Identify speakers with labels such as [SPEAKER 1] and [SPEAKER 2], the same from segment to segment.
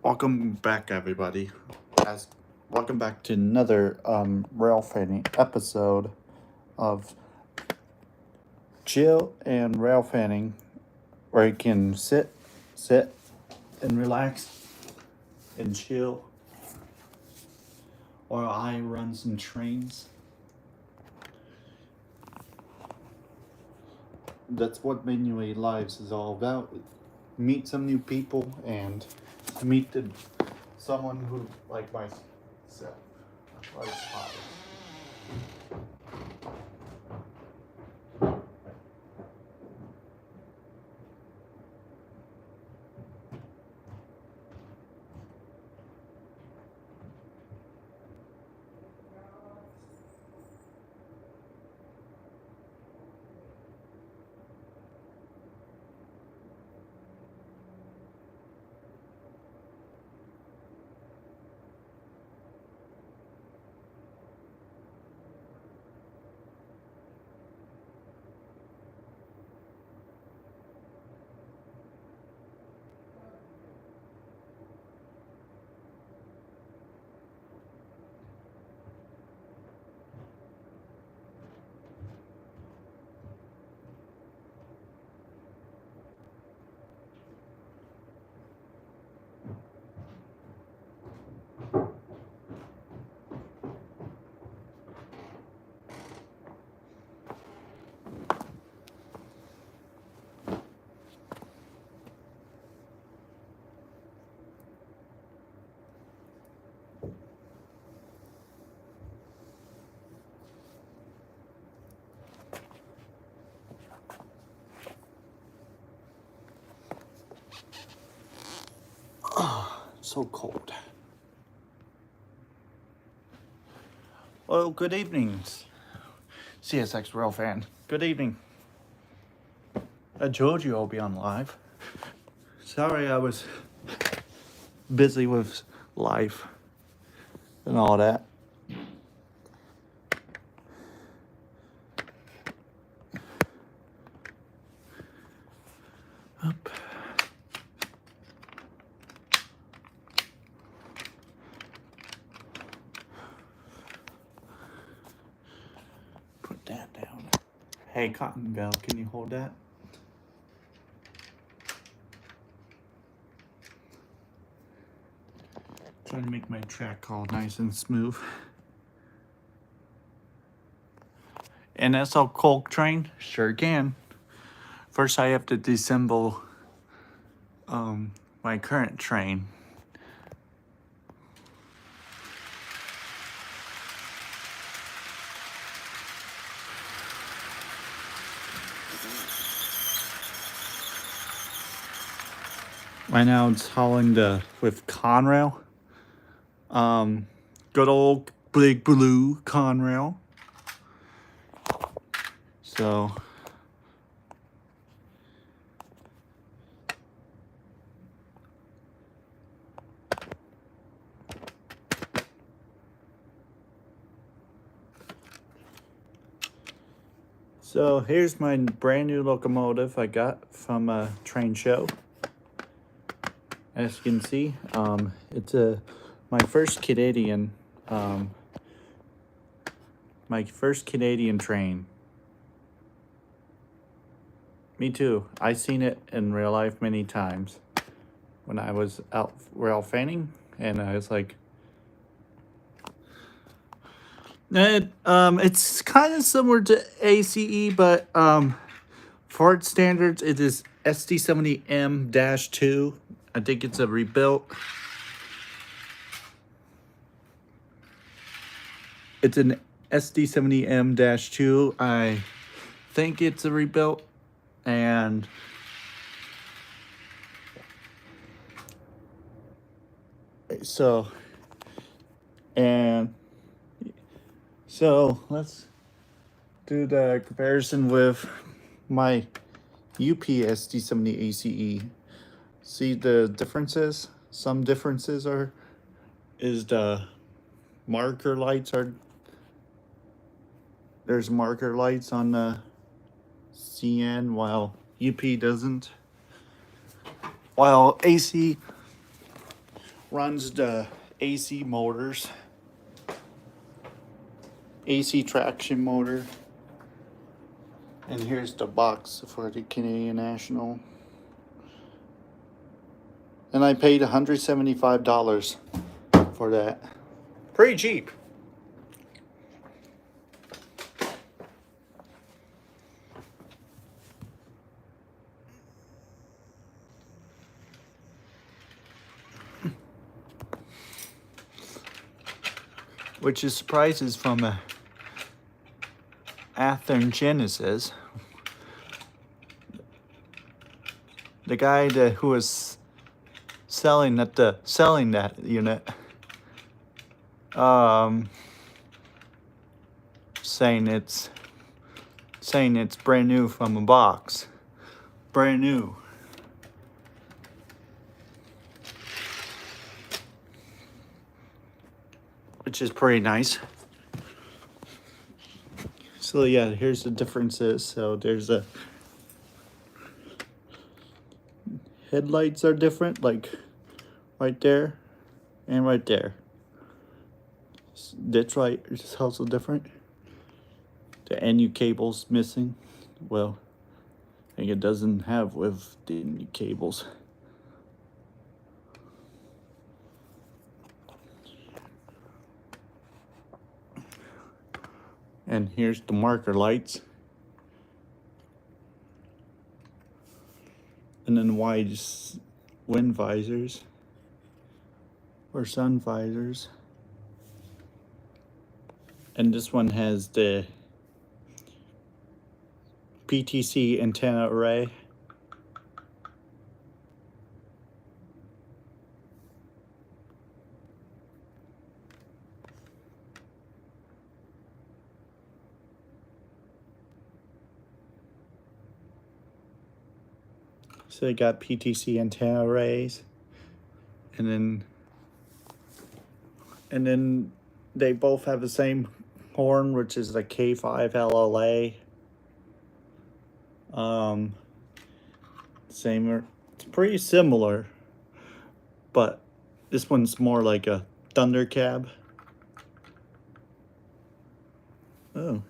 [SPEAKER 1] Welcome back, everybody. Welcome back to another Railfanning episode of Chill and Railfanning, where you can sit, and relax and chill, while I run some trains. That's what Manual Lives is all about. Meet some new people and meet someone who, like myself, likes hobbies. So cold. Well, good evenings, CSX Rail fan. Good evening. I told you I'll be on live. Sorry I was busy with life and all that. Up. Put that down. Hey, Cotton Bell, can you hold that? Trying to make my track all nice and smooth. NSL Coke train? Sure can. First I have to disassemble my current train. Right now it's hauling with Conrail. Good old big blue Conrail. So here's my brand new locomotive I got from a train show. As you can see, it's my first Canadian train. Me too. I seen it in real life many times when I was out Railfanning, and I was like, it's kind of similar to ACE, but for its standards, it is SD70M-2. I think it's a rebuilt. It's an SD70M-2. I think it's a rebuilt, and so let's do the comparison with my UP SD70 ACE. See the differences? Some differences is the marker lights are, there's marker lights on the CN, while UP doesn't. While AC runs the AC motors, AC traction motor. And here's the box for the Canadian National. And I paid $175 for that. Pretty cheap. Which is surprises from a Athearn Genesis. The guy who was selling that unit, saying it's brand new from a box, brand new. Which is pretty nice. So yeah, here's the differences. So there's a headlights are different, like right there and right there. That's right, it's also different. The NU cable's missing. Well, I think it doesn't have with the NU cables. And here's the marker lights. And then wide wind visors or sun visors. And this one has the PTC antenna array. So they got PTC antenna arrays, and then they both have the same horn, which is the K5 LLA. It's pretty similar, but this one's more like a Thunder cab. Oh,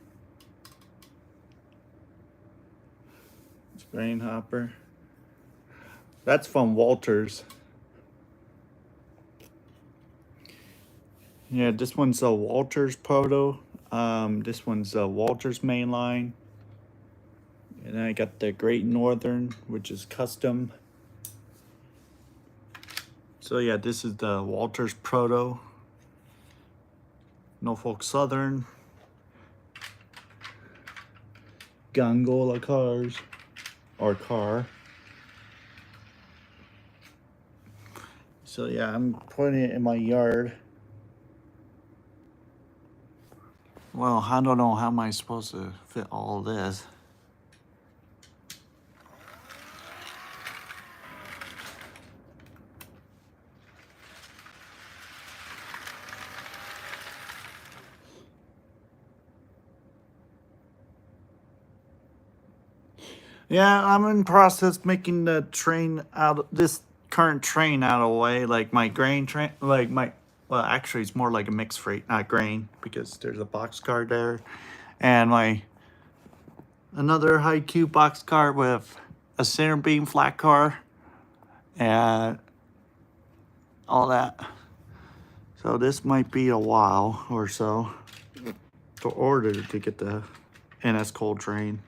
[SPEAKER 1] it's grain hopper. That's from Walters. Yeah, this one's a Walters Proto. This one's a Walters mainline. And then I got the Great Northern, which is custom. So yeah, this is the Walters Proto. Norfolk Southern. Gongola cars. Or car. So yeah, I'm putting it in my yard. Well, I don't know how am I supposed to fit all this. Yeah, I'm in process making the train out, this current train out of the way, like my grain train, well, actually it's more like a mixed freight, not grain, because there's a boxcar there, and another high cube boxcar with a center beam flat car, and all that. So this might be a while or so to order to get the NS Coal train.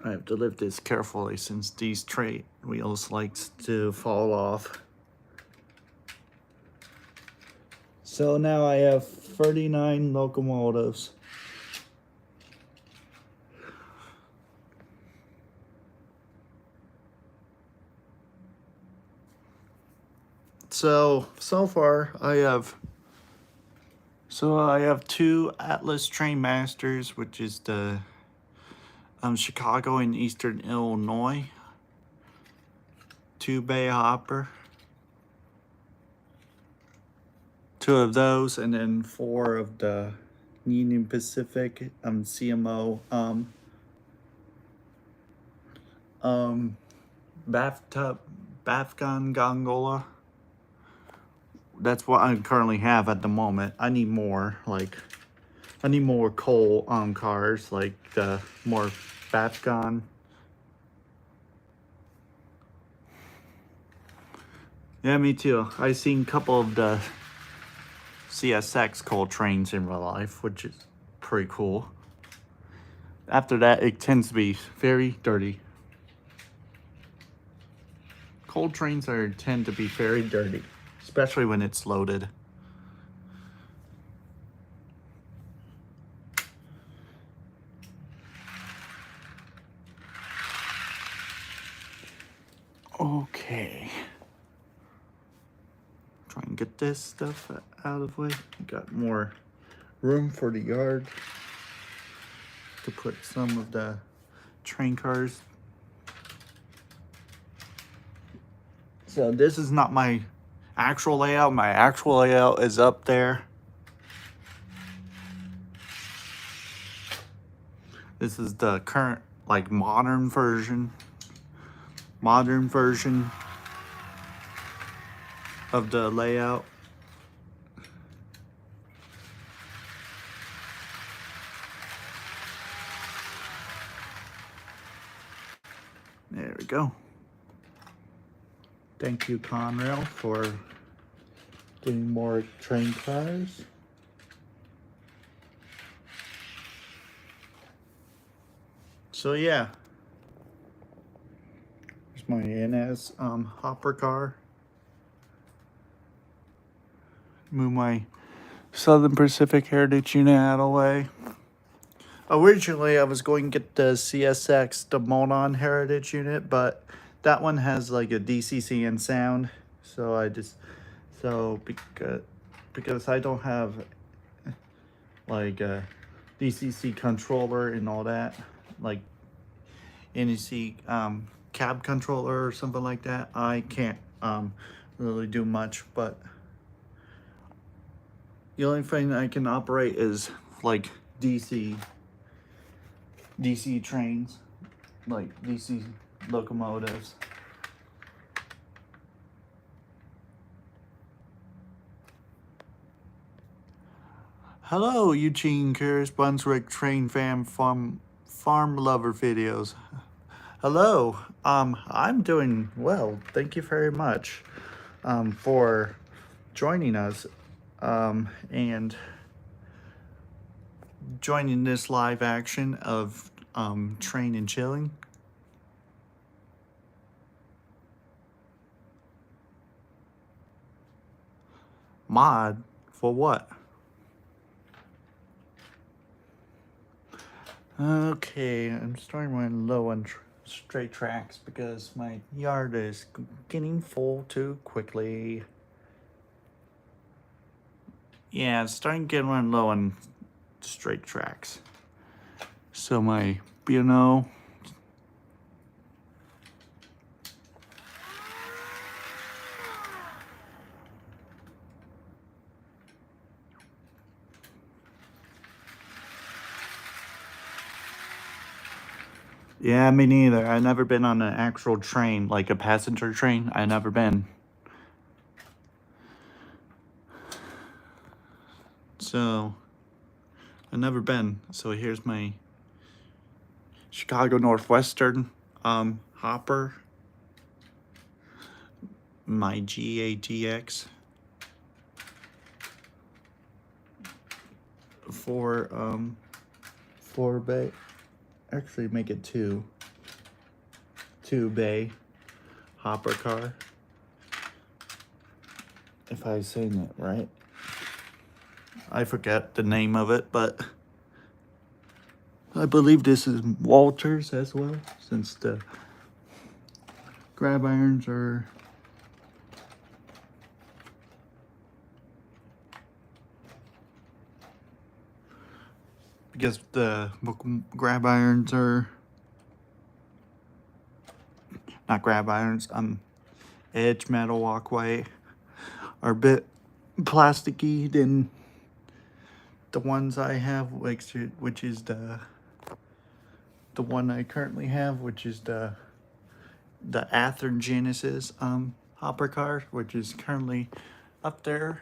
[SPEAKER 1] I have to lift this carefully since these train wheels likes to fall off. So now I have 39 locomotives. So far I have two Atlas Train Masters, which is the Chicago and Eastern Illinois. 2-bay hopper. 2 of those, and then 4 of the Union Pacific CMO bath gun gondola. That's what I currently have at the moment. I need more, like, I need more coal cars, like the more bath gun. Yeah, me too. I've seen a couple of the CSX coal trains in real life, which is pretty cool. After that, it tends to be very dirty. Coal trains tend to be very dirty, especially when it's loaded. Okay. Try and get this stuff out of the way. Got more room for the yard to put some of the train cars. So this is not my actual layout. My actual layout is up there. This is the current, like, modern version of the layout. There we go. Thank you, Conrail, for getting more train cars. So yeah, here's my NS hopper car. Move my Southern Pacific Heritage unit out of the way. Originally, I was going to get the CSX, the Monon Heritage unit, but that one has like a DCC and sound. So because I don't have like a DCC controller and all that, like NEC cab controller or something like that, I can't really do much. But the only thing I can operate is like DC trains, like DC locomotives. Hello, Eugene Curtis, Brunswick Train Fam Farm Lover videos. Hello, I'm doing well. Thank you very much for joining us and joining this live action of Train and Chilling. Mod for what? Okay, I'm starting to run low on straight tracks because my yard is getting full too quickly. Yeah, it's starting to get run low on straight tracks. So my B&O Yeah, me neither. I've never been on an actual train, like a passenger train. I've never been. So, I've never been. So here's my Chicago Northwestern hopper. My GATX. Four bay. Actually make it two bay hopper car, if I say that right. I forget the name of it, but I believe this is Walters as well, since the grab irons are because the grab irons are not grab irons, edge metal walkway are a bit plasticky than the ones I have, which is the one I currently have, which is the Athearn Genesis hopper car, which is currently up there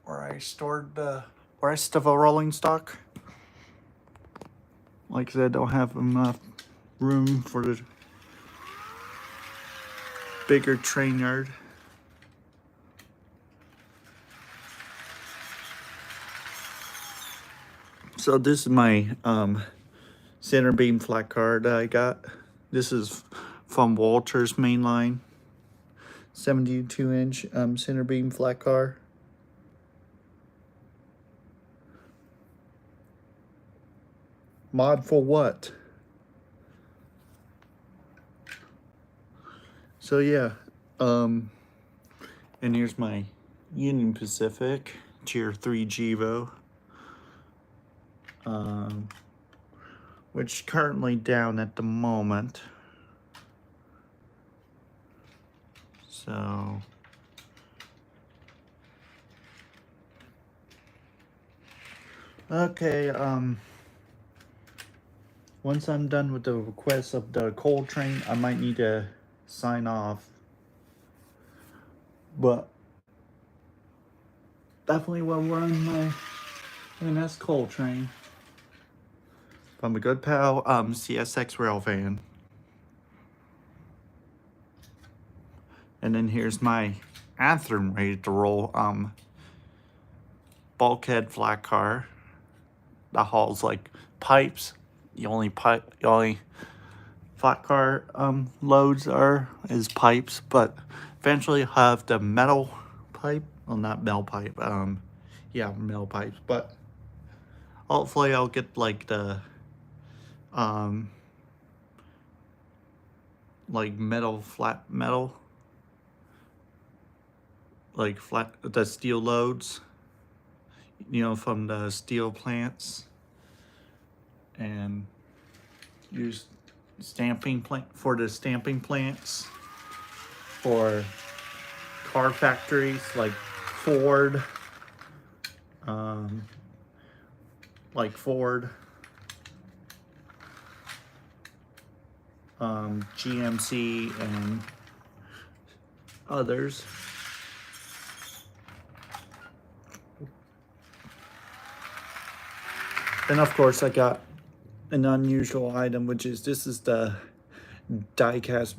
[SPEAKER 1] where I stored the rest of a rolling stock. Like I said, I don't have enough room for the bigger train yard. So this is my center beam flat car that I got. This is from Walter's mainline 72-inch center beam flat car. Mod for what? So yeah, and here's my Union Pacific Tier 3 Gevo, which currently down at the moment. So okay, once I'm done with the request of the coal train, I might need to sign off. But definitely will run my NS coal train. From a good pal, CSX Railfan. And then here's my Athearn ready to roll bulkhead flat car that hauls like pipes. The only flat car loads is pipes, but eventually I'll have the metal pipe. Well, not metal pipe. Yeah, metal pipes. But hopefully I'll get like the like flat metal, like the steel loads, you know, from the steel plants, and use stamping for the stamping plants for car factories like Ford, GMC and others. And of course I got an unusual item, which is this is the die-cast,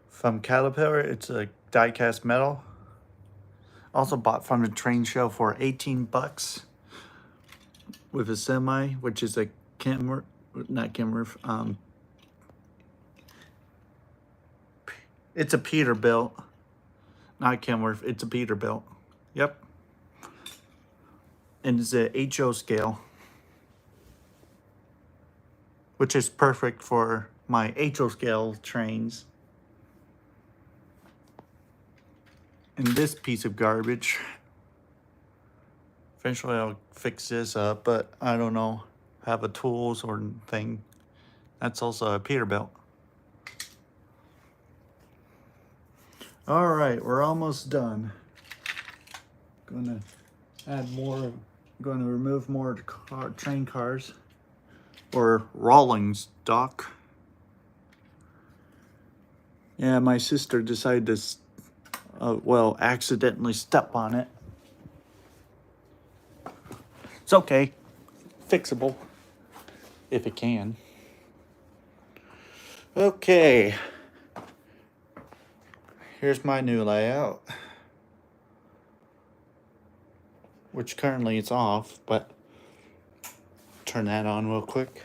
[SPEAKER 1] from Caterpillar. It's a die-cast metal. Also bought from the train show for 18 bucks with a semi, which is a it's a Peterbilt, not Kenworth, it's a Peterbilt. Yep. And it's a HO scale, which is perfect for my HO scale trains. And this piece of garbage, eventually I'll fix this up, but I don't know, have a tools or thing. That's also a Peterbilt. All right, we're almost done. Gonna add more, gonna remove more train cars or rolling stock. Yeah, my sister decided to, accidentally step on it. It's okay, fixable, if it can. Okay. Here's my new layout, which currently it's off, but turn that on real quick.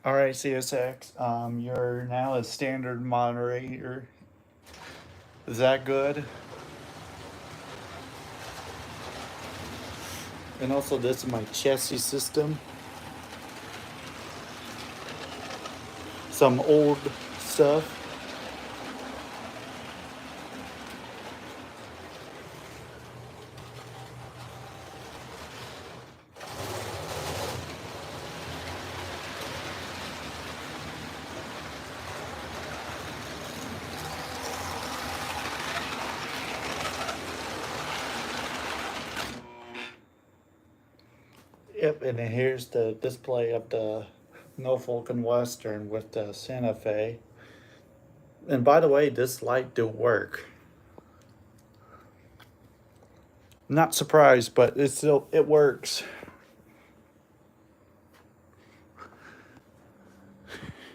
[SPEAKER 1] All right, CSX. You're now a standard moderator. Is that good? And also, this is my chassis system. Some old stuff. Yep, and then here's the display of the Norfolk and Western with the Santa Fe. And by the way, this light do work. Not surprised, but it works.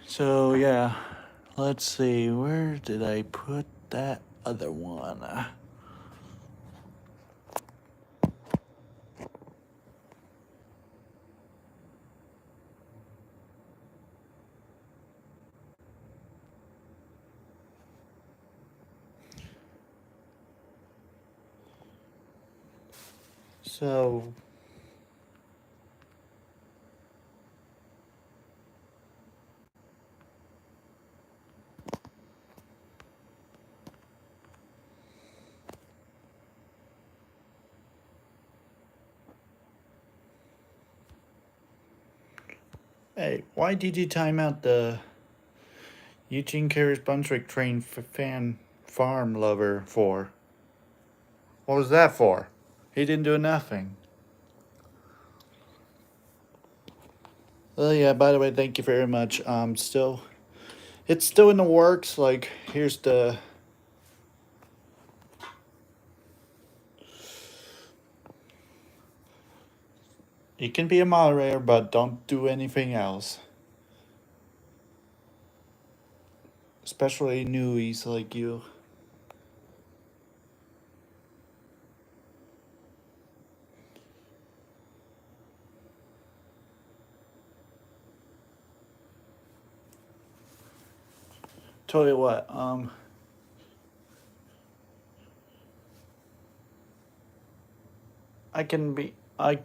[SPEAKER 1] So yeah, let's see, where did I put that other one? So hey, why did you time out the Eugene Carey's Brunswick train fan farm lover for? What was that for? He didn't do nothing. Oh yeah, by the way, thank you very much. It's still in the works. Like, here's the. You can be a moderator, but don't do anything else. Especially newies like you. Tell you what, I can be, I'll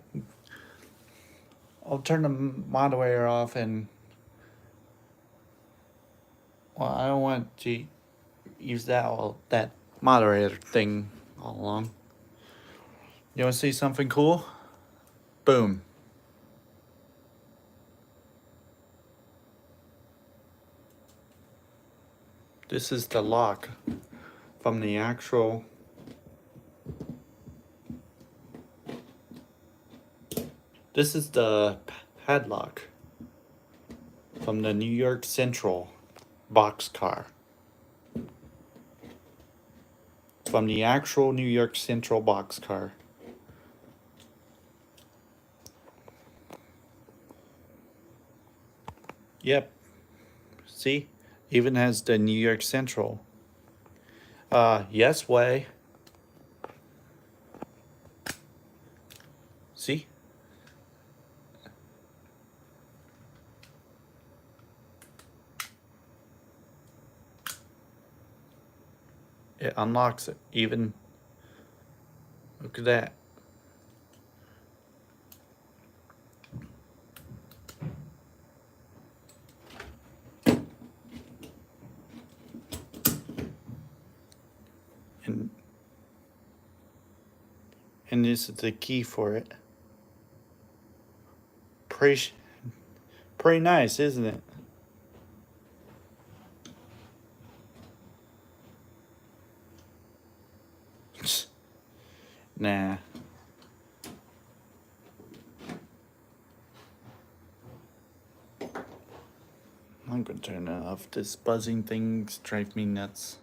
[SPEAKER 1] turn the moderator off and, well, I don't want to use that moderator thing all along. You want to see something cool? Boom. This is the lock from the actual. This is the padlock from the New York Central boxcar. From the actual New York Central boxcar. Yep. See? Even has the New York Central. Yes way. See? It unlocks it. Even, look at that. And this is the key for it. Pretty nice, isn't it? Nah. I'm gonna turn it off. This buzzing things drive me nuts.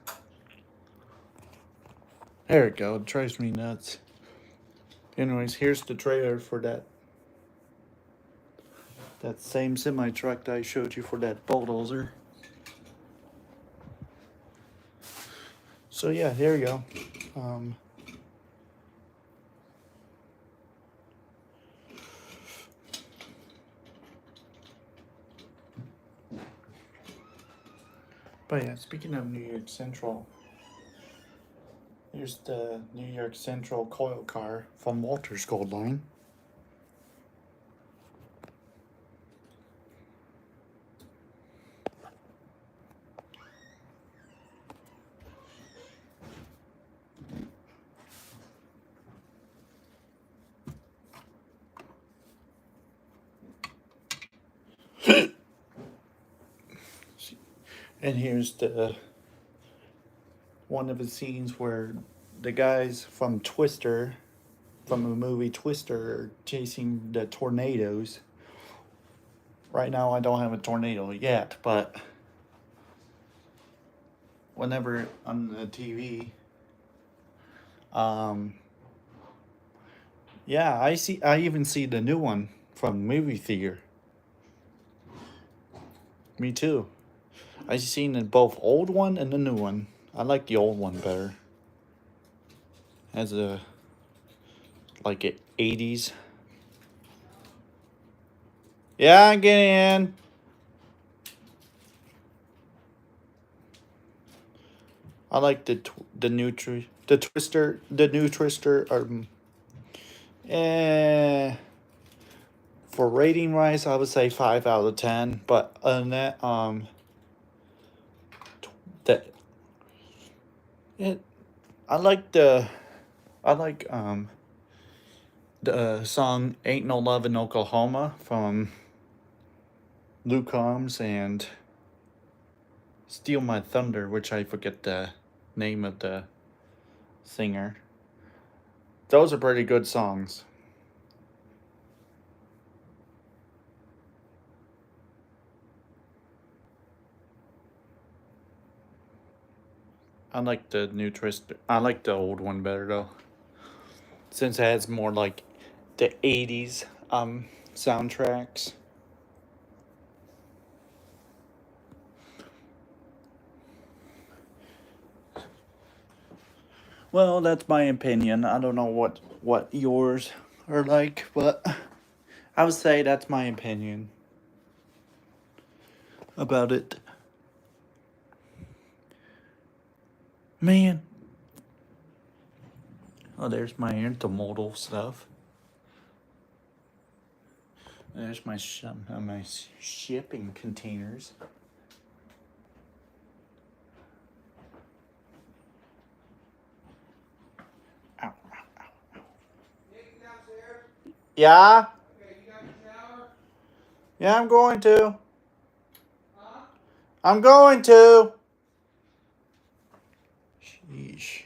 [SPEAKER 1] There we go, it drives me nuts. Anyways, here's the trailer for that same semi truck that I showed you for that bulldozer. So yeah, here we go. But yeah, speaking of New York Central, here's the New York Central coil car from Walter's Gold Line. And here's the one of the scenes where the guys from Twister, from the movie Twister, are chasing the tornadoes. Right now, I don't have a tornado yet, but whenever on the TV, yeah, I see. I even see the new one from movie theater. Me too. I seen the both old one and the new one. I like the old one better. Has a like a 80s. Yeah, get in. I like the Twister, the new Twister. Eh, for rating wise, I would say 5 out of 10. But on that, that it, I like the song "Ain't No Love in Oklahoma" from Luke Combs and "Steal My Thunder," which I forget the name of the singer. Those are pretty good songs. I like the new Twister. I like the old one better though, since it has more like the 80s soundtracks. Well, that's my opinion. I don't know what yours are like, but I would say that's my opinion about it. Man. Oh, there's my intermodal stuff. There's my my shipping containers. Ow, ow, ow, ow. Yeah? Okay, you got your shower? Yeah, I'm going to. Huh? I'm going to. Sheesh.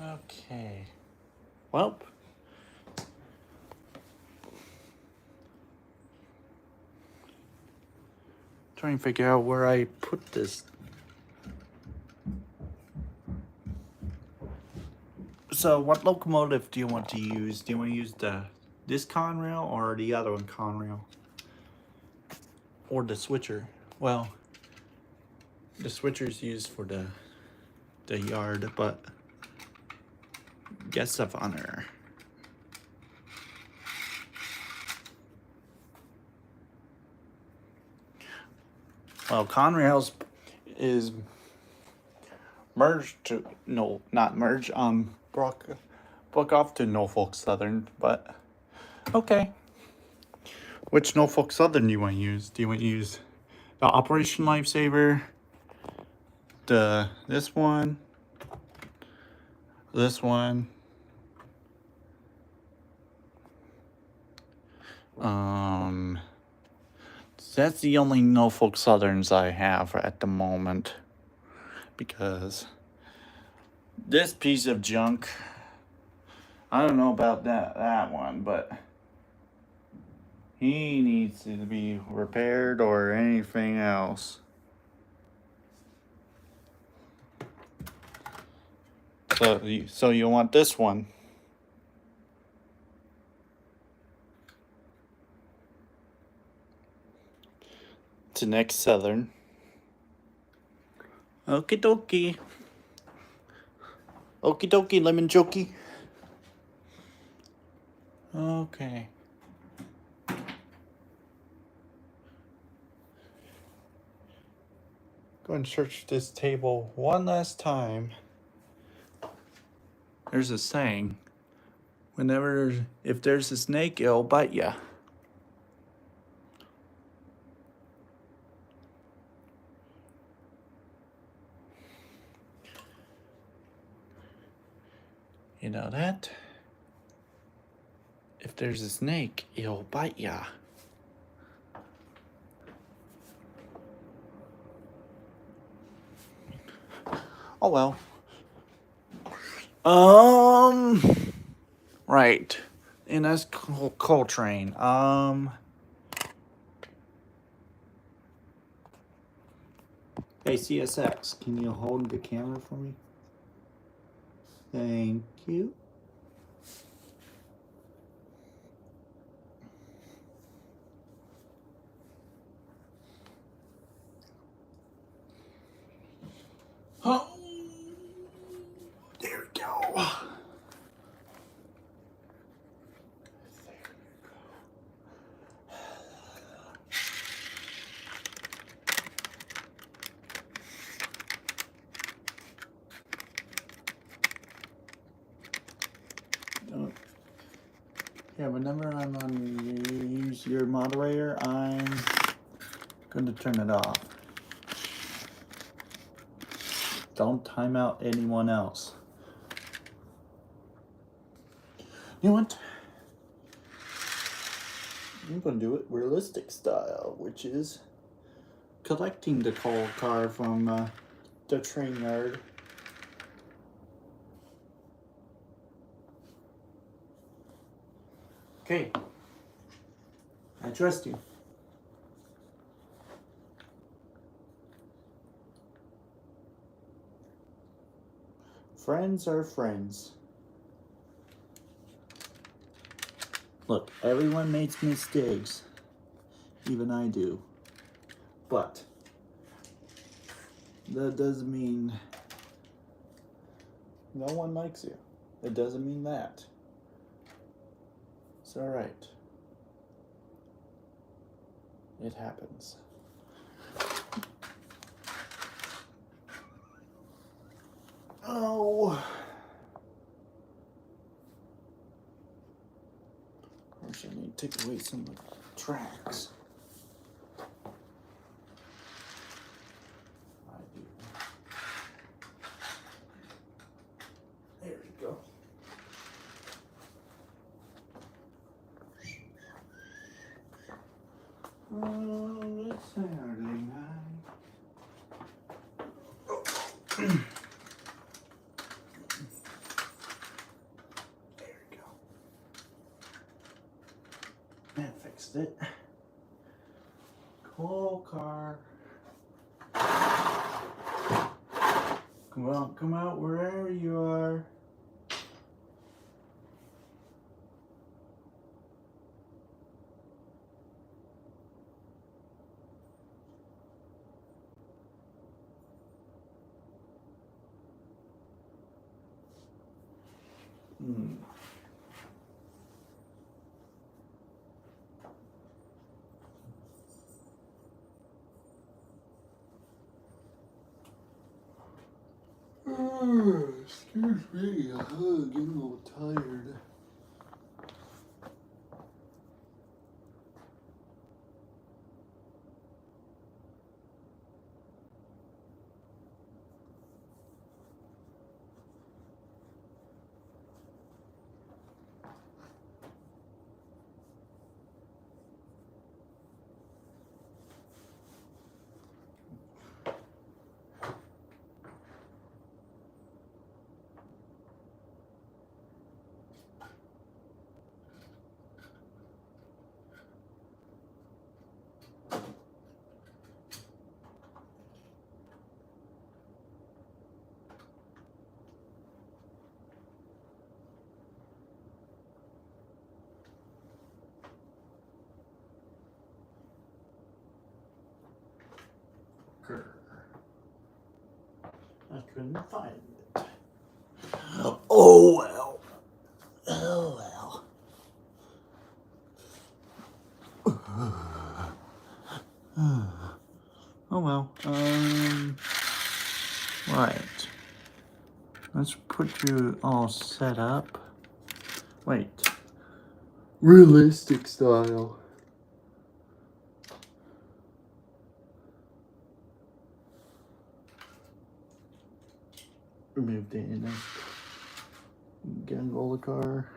[SPEAKER 1] Okay. Well. Trying to figure out where I put this. So, what locomotive do you want to use? Do you want to use this Conrail or the other one Conrail? Or the switcher? Well, the switcher's used for the yard, but guest of honor. Well, Conrail's is merged to not merged. Broke off to Norfolk Southern, but okay. Which Norfolk Southern do you want to use? Do you want to use the Operation Lifesaver? This one? That's the only Norfolk Southerns I have at the moment, because this piece of junk, I don't know about that one, but he needs to be repaired or anything else. So you want this one? To next Southern. Okie dokie. Okie dokie, lemon jokey. Okay. Go and search this table one last time. There's a saying, if there's a snake, it'll bite ya. You know that? If there's a snake, it'll bite ya. Oh well. Right. And that's Coltrane. Hey, CSX, can you hold the camera for me? Thank you. Oh, there we go. Yeah, whenever I'm on use your moderator, I'm going to turn it off. Don't time out anyone else. You know what? I'm going to do it realistic style, which is collecting the coal car from the train yard. Okay. I trust you. Friends are friends. Look, everyone makes mistakes. Even I do. But that doesn't mean no one likes you. It doesn't mean that. It's alright. It happens. Oh. Of course, I need to take away some of the tracks. I do. There we go. Oh, it's Saturday night. Oh. There we go. That fixed it. Coal car. Come out wherever you are. Excuse me, I'm getting a little tired. I couldn't find it. Oh well. Oh well. Oh well. Right. Let's put you all set up. Wait. Realistic style. Remove the inner gun roller car.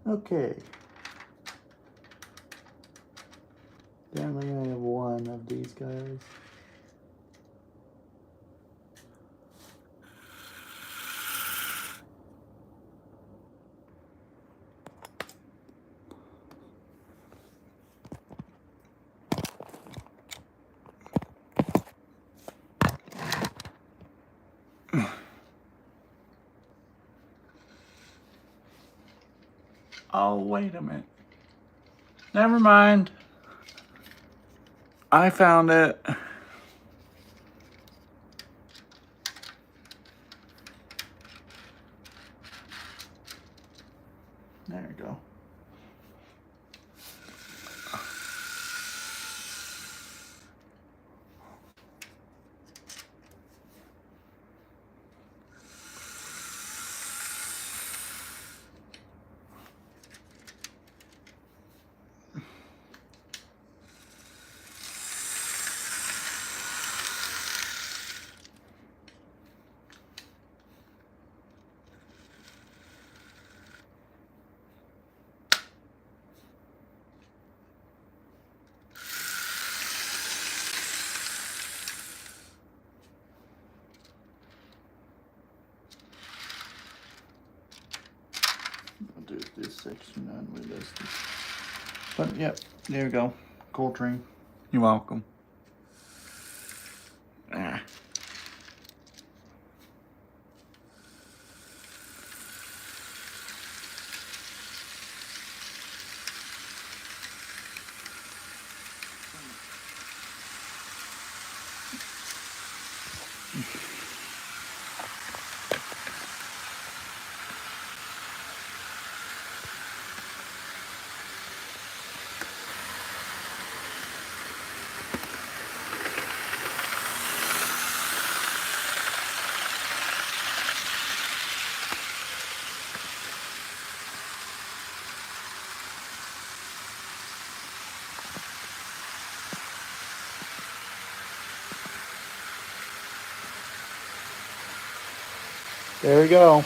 [SPEAKER 1] Okay. Apparently I have one of these guys. Oh, wait a minute. Never mind. I found it. There you go. I'll do this section unrealistic. But yep, there you go. Coltrane. You're welcome. Ah. There we go.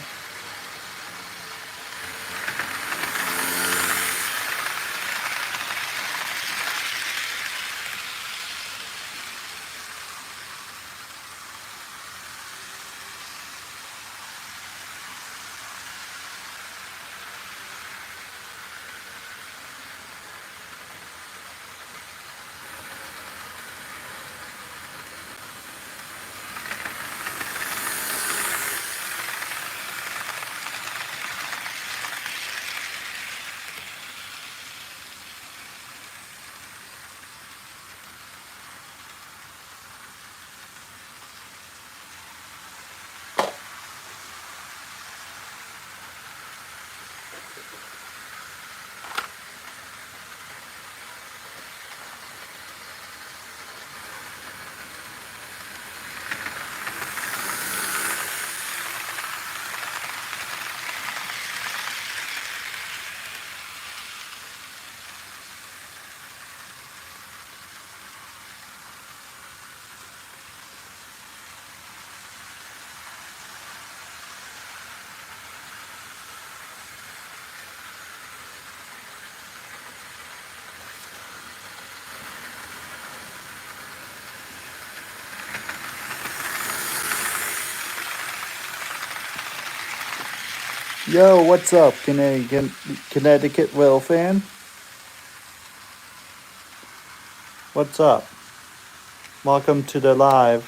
[SPEAKER 1] Yo, what's up, Connecticut Railfan? What's up? Welcome to the live.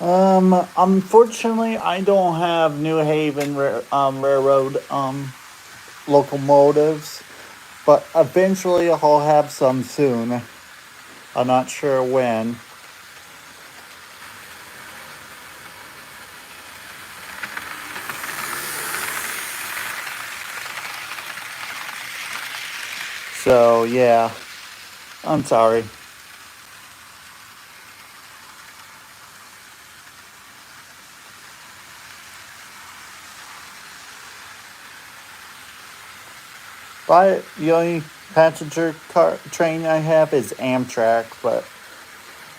[SPEAKER 1] Unfortunately, I don't have New Haven railroad locomotives, but eventually I'll have some soon. I'm not sure when. So yeah, I'm sorry. But the only passenger car train I have is Amtrak, but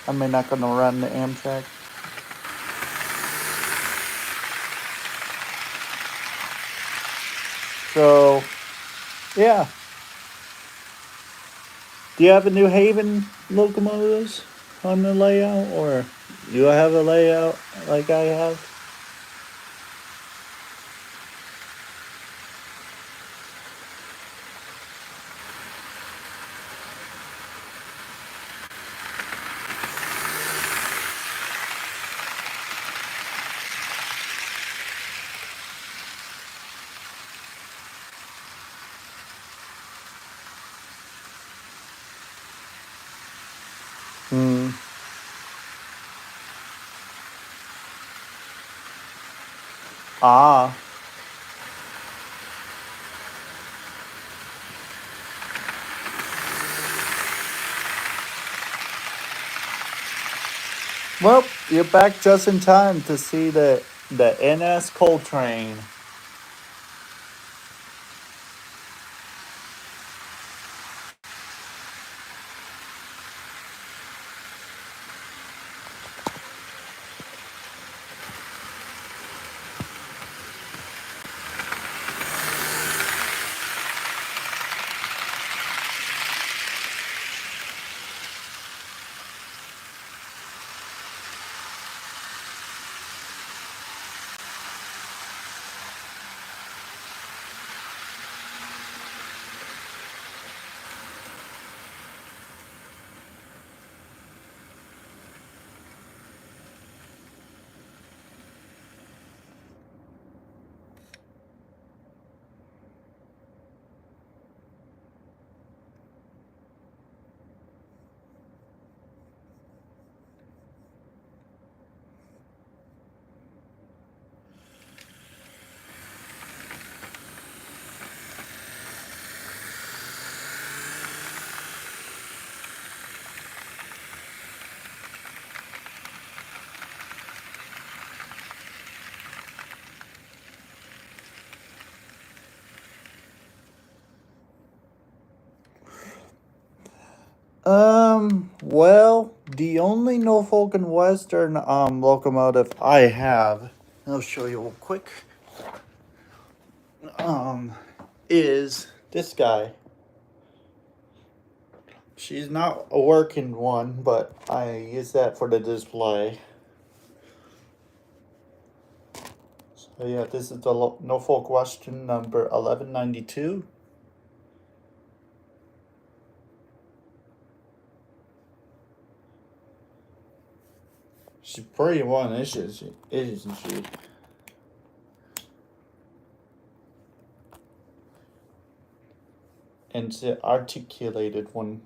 [SPEAKER 1] I'm not gonna run the Amtrak. So yeah, do you have a New Haven locomotives on the layout, or do you have a layout like I have? Hmm. Ah. Well, you're back just in time to see the NS Coltrane. Well, the only Norfolk and Western locomotive I have, I'll show you real quick. Um, is this guy. She's not a working one, but I use that for the display. So yeah, this is the Norfolk Western number 1192. She's pretty one, isn't she? Isn't she? And it's the articulated one.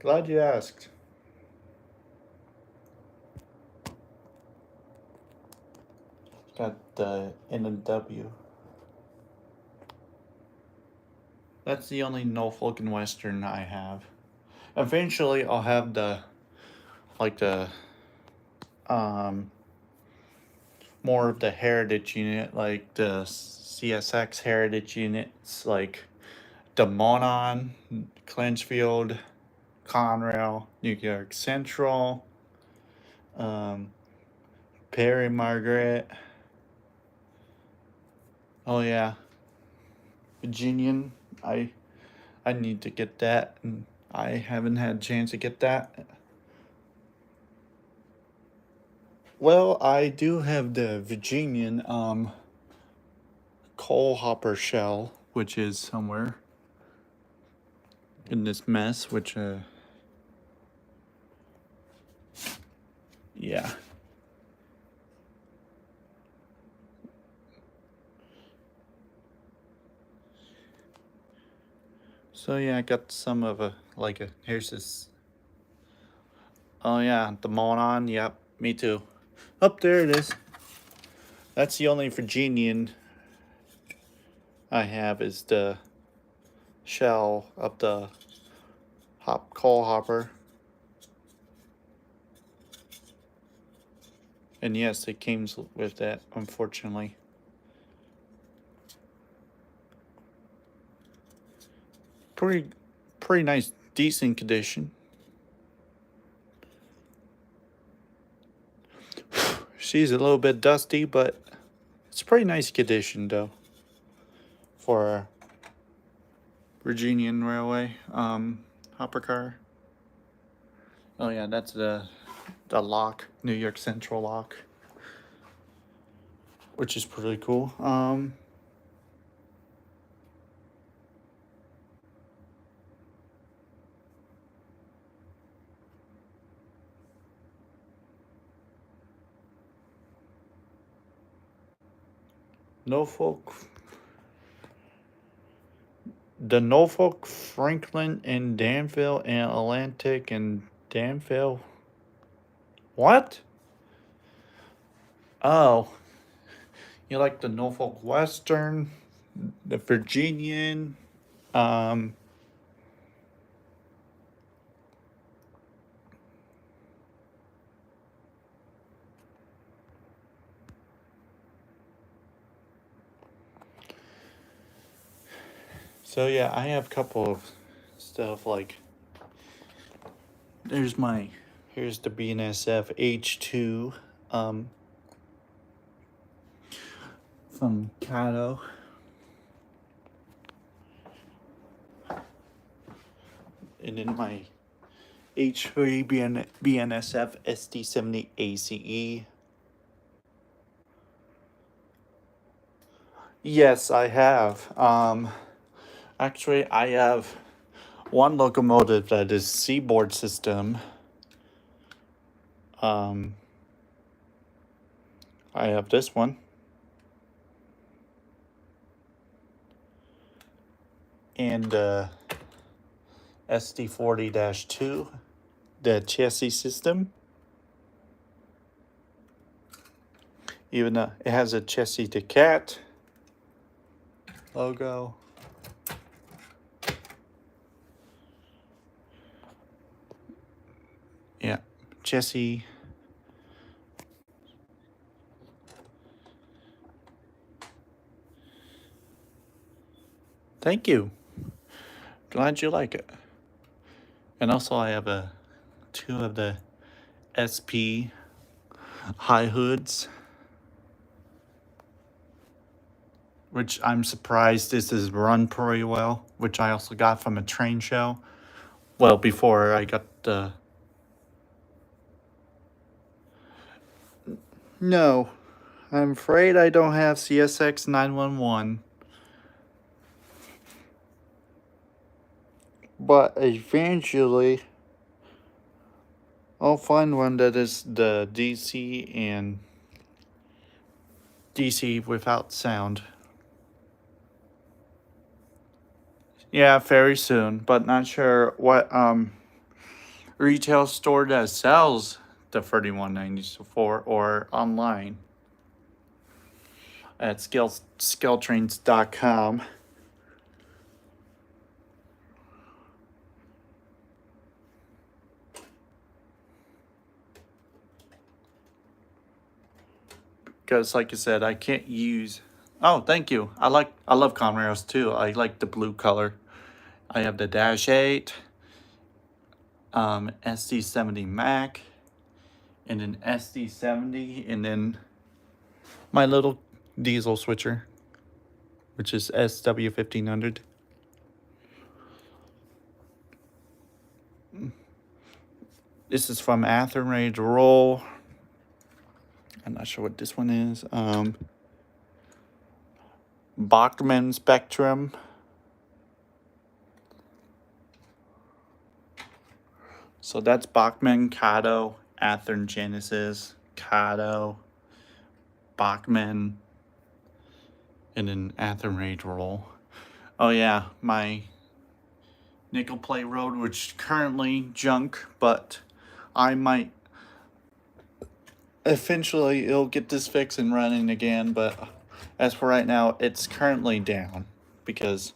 [SPEAKER 1] Glad you asked. Got the N and W. That's the only Norfolk and Western I have. Eventually, I'll have the um more of the heritage unit, like the CSX heritage units, like the Monon, Clinchfield, Conrail, New York Central, um, Perry Margaret. Oh yeah, Virginian. I need to get that, and I haven't had a chance to get that. Well, I do have the Virginian coal hopper shell, which is somewhere in this mess, which Yeah. So yeah, I got some of here's this. Oh yeah, the Monon. Yep, me too. Up there it is. That's the only Virginian I have is the shell of the coal hopper. And yes, it came with that, unfortunately. Pretty nice, decent condition. She's a little bit dusty, but it's pretty nice condition though for a Virginian Railway hopper car. Oh yeah, that's the lock, New York Central lock, which is pretty cool. Norfolk, the Norfolk, Franklin, and Danville, and Atlantic, and Danville. What? Oh, you like the Norfolk Western, the Virginian, So yeah, I have a couple of stuff like here's the BNSF H2 from Cato. And then my H3 BNSF SD70 ACE. Yes, I have. Actually, I have one locomotive that is seaboard system. I have this one. And SD40-2, the chassis system. Even though it has a chassis to cat logo. Yeah, chassis. Thank you. Glad you like it. And also I have two of the SP high hoods, which I'm surprised this is run pretty well, which I also got from a train show. Well, before I got the... No, I'm afraid I don't have CSX 911. But eventually, I'll find one that is the DC and DC without sound. Yeah, very soon, but not sure what retail store that sells the 3194 or online at scaletrains.com. Because like I said, I can't use... Oh, thank you. I love Conrails too. I like the blue color. I have the Dash 8, SD70 Mac, and then SD70, and then my little diesel switcher, which is SW1500. This is from Athearn Ready to Roll. I'm not sure what this one is. Bachmann Spectrum. So that's Bachmann, Cato, Athearn Genesis, Kato, Bachman, and then Athearn Rage Roll. Oh yeah, my nickel plate road, which currently junk, but I might eventually it'll get this fixed and running again, but as for right now, it's currently down because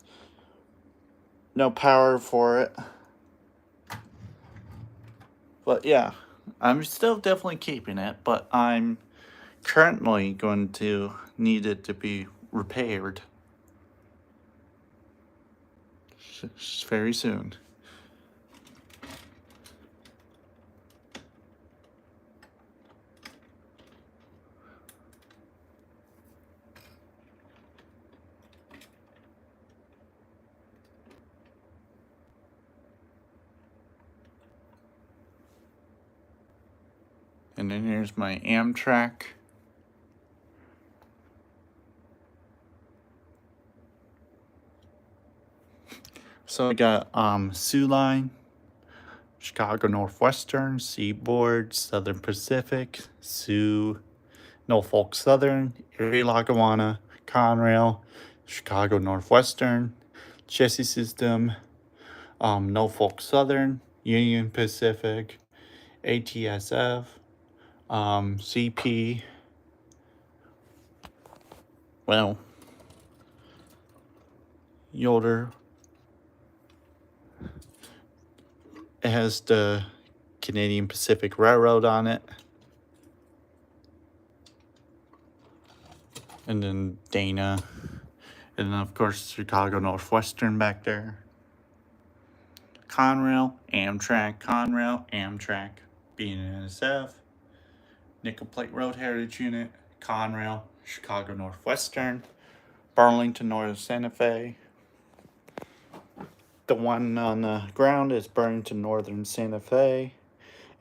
[SPEAKER 1] no power for it. But yeah, I'm still definitely keeping it, but I'm currently going to need it to be repaired very soon. And then here's my Amtrak. So I got Sioux Line, Chicago Northwestern, Seaboard, Southern Pacific, Sioux, Norfolk Southern, Erie Lackawanna, Conrail, Chicago Northwestern, Chassis System, Norfolk Southern, Union Pacific, ATSF, CP. Well, Yoder. It has the Canadian Pacific Railroad on it. And then Dana. And then, of course, Chicago Northwestern back there. Conrail, Amtrak, BNSF, Nickel Plate Road Heritage Unit, Conrail, Chicago Northwestern, Burlington Northern Santa Fe. The one on the ground is Burlington Northern Santa Fe,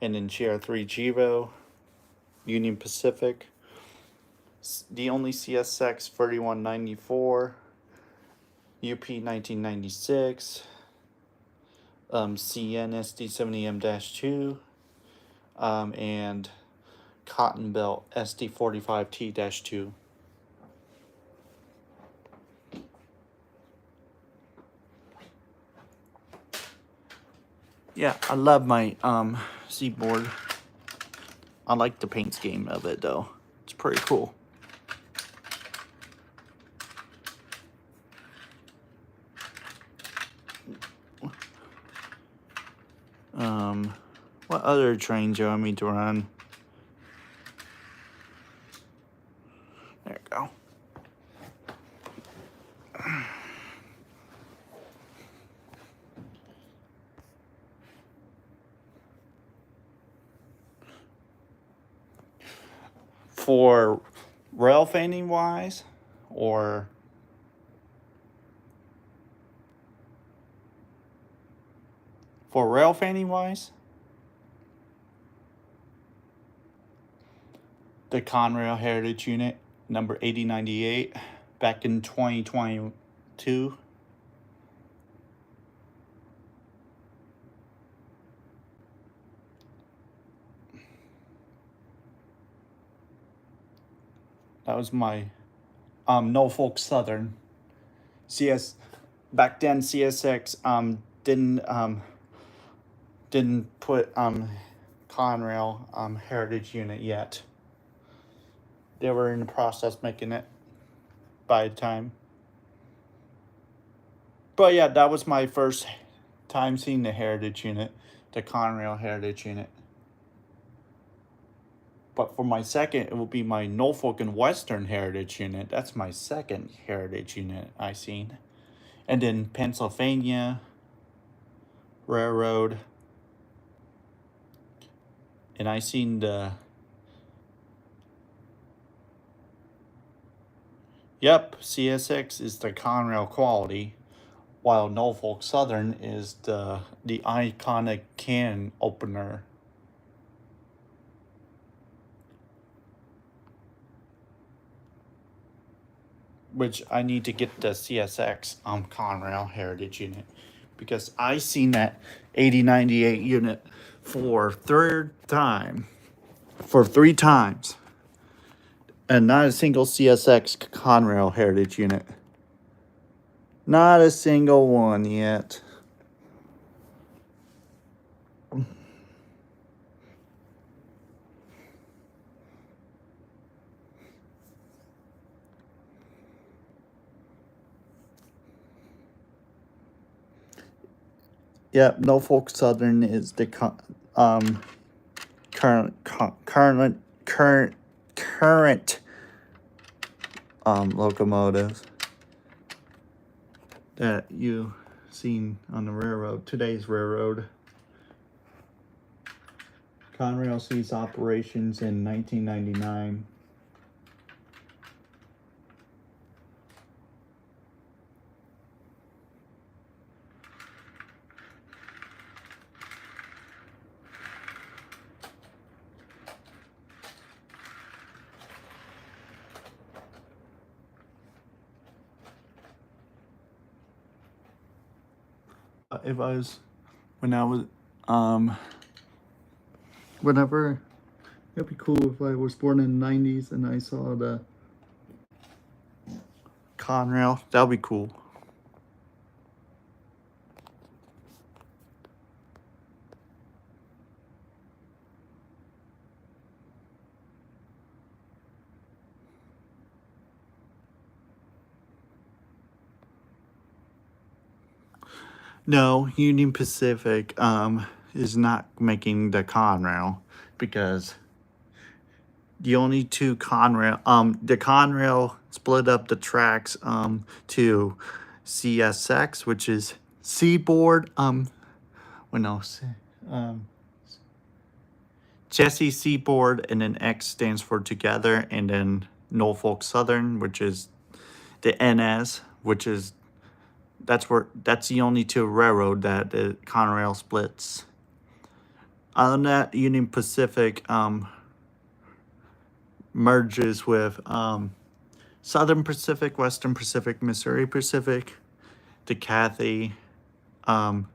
[SPEAKER 1] and then GR3 Givo, Union Pacific. The only CSX 3194, UP 1996, CN SD70M-2, and Cotton Belt SD45T-2. Yeah, I love my Seaboard. I like the paint scheme of it though. It's pretty cool. What other trains do you want me to run? There you go. For Railfanning wise, or for Railfanning wise, the Conrail Heritage Unit number 8098 back in 2022. That was my Norfolk Southern. Back then CSX didn't put Conrail Heritage Unit yet. They were in the process making it by the time. But yeah, that was my first time seeing the Heritage Unit, the Conrail Heritage Unit. But for my second, it will be my Norfolk and Western Heritage Unit. That's my second Heritage Unit I seen. And then Pennsylvania Railroad. And I seen the... Yep, CSX is the Conrail quality, while Norfolk Southern is the iconic can opener. Which I need to get the CSX Conrail Heritage Unit, because I seen that 8098 unit for third time. for 3 times. And not a single CSX Conrail Heritage unit. Not a single one yet. Yep, Norfolk Southern is the current locomotives that you seen on the railroad, today's railroad. Conrail ceased operations in 1999. If I was, when I was, whenever, it'd be cool if I was born in the 90s and I saw the Conrail. That'd be cool. No, Union Pacific is not making the Conrail because the only two Conrail the Conrail split up the tracks to CSX, which is Seaboard Jesse Seaboard, and then X stands for together, and then Norfolk Southern, which is the NS, which is that's the only two railroad that the Conrail splits. Other than that, Union Pacific merges with Southern Pacific, Western Pacific, Missouri Pacific, the Cathay, and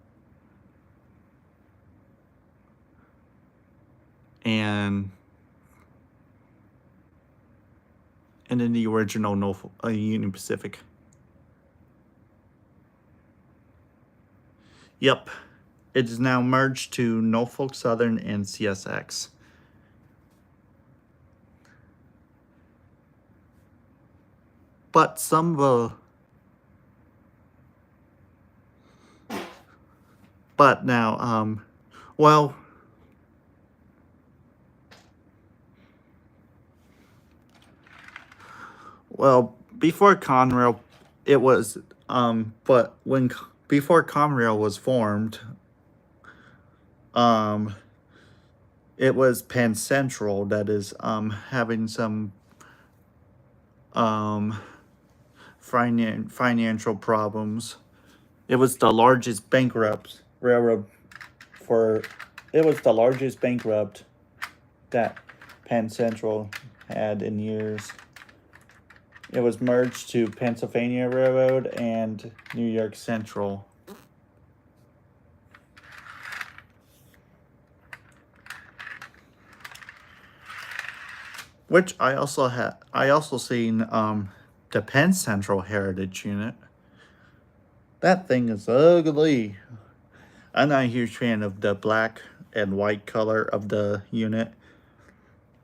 [SPEAKER 1] then the original Norfolk Union Pacific. Yep, it is now merged to Norfolk Southern and CSX. But some will. But now, well, before Conrail, it was, but before Conrail was formed, it was Penn Central that is, having some, financial problems. It was the largest bankrupt railroad it was the largest bankrupt that Penn Central had in years. It was merged to Pennsylvania Railroad and New York Central. Which I also seen the Penn Central Heritage Unit. That thing is ugly. I'm not a huge fan of the black and white color of the unit.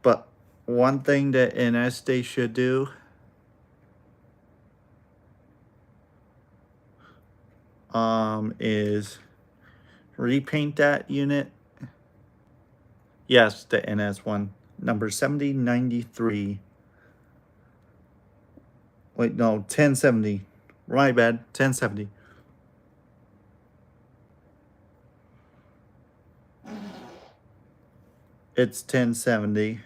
[SPEAKER 1] But one thing that NS they should do is repaint that unit. Yes, the NS one. Number 7093. Wait, no, 1070. My bad, 1070. It's 1070.